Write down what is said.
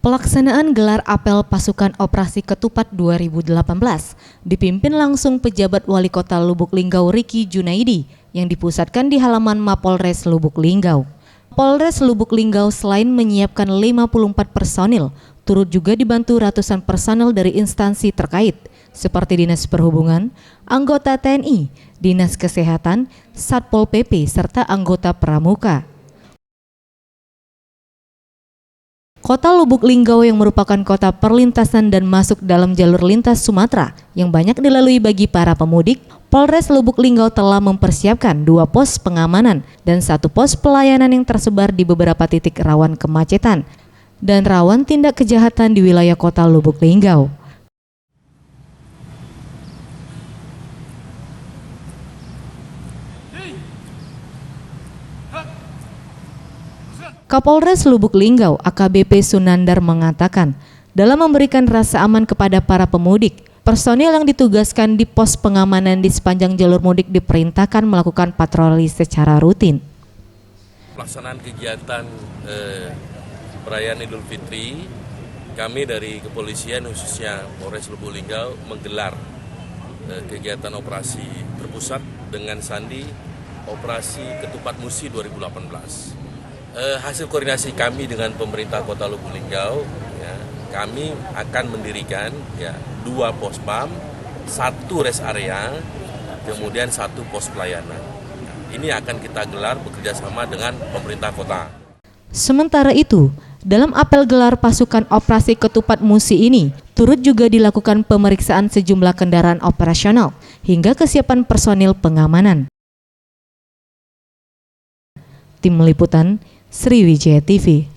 Pelaksanaan gelar apel pasukan operasi Ketupat 2018 dipimpin langsung pejabat Wali Kota Lubuk Linggau Ricky Junaidi yang dipusatkan di halaman Mapolres Lubuk Linggau. Polres Lubuk Linggau selain menyiapkan 54 personil, turut juga dibantu ratusan personel dari instansi terkait seperti Dinas Perhubungan, anggota TNI, Dinas Kesehatan, Satpol PP, serta anggota Pramuka. Kota Lubuk Linggau yang merupakan kota perlintasan dan masuk dalam jalur lintas Sumatera yang banyak dilalui bagi para pemudik, Polres Lubuk Linggau telah mempersiapkan 2 pos pengamanan dan 1 pos pelayanan yang tersebar di beberapa titik rawan kemacetan dan rawan tindak kejahatan di wilayah kota Lubuk Linggau. Kapolres Lubuk Linggau AKBP Sunandar mengatakan, dalam memberikan rasa aman kepada para pemudik, personil yang ditugaskan di pos pengamanan di sepanjang jalur mudik diperintahkan melakukan patroli secara rutin. Pelaksanaan kegiatan perayaan Idul Fitri, kami dari kepolisian khususnya Polres Lubuk Linggau menggelar kegiatan operasi terpusat dengan sandi Operasi Ketupat Musi 2018. Hasil koordinasi kami dengan pemerintah Kota Lubuk Linggau, ya, kami akan mendirikan 2 pospam, 1 rest area, kemudian 1 pos pelayanan. Ini akan kita gelar bekerjasama dengan pemerintah kota. Sementara itu, dalam apel gelar pasukan operasi Ketupat Musi ini, turut juga dilakukan pemeriksaan sejumlah kendaraan operasional hingga kesiapan personil pengamanan. Tim Liputan Sriwijaya TV.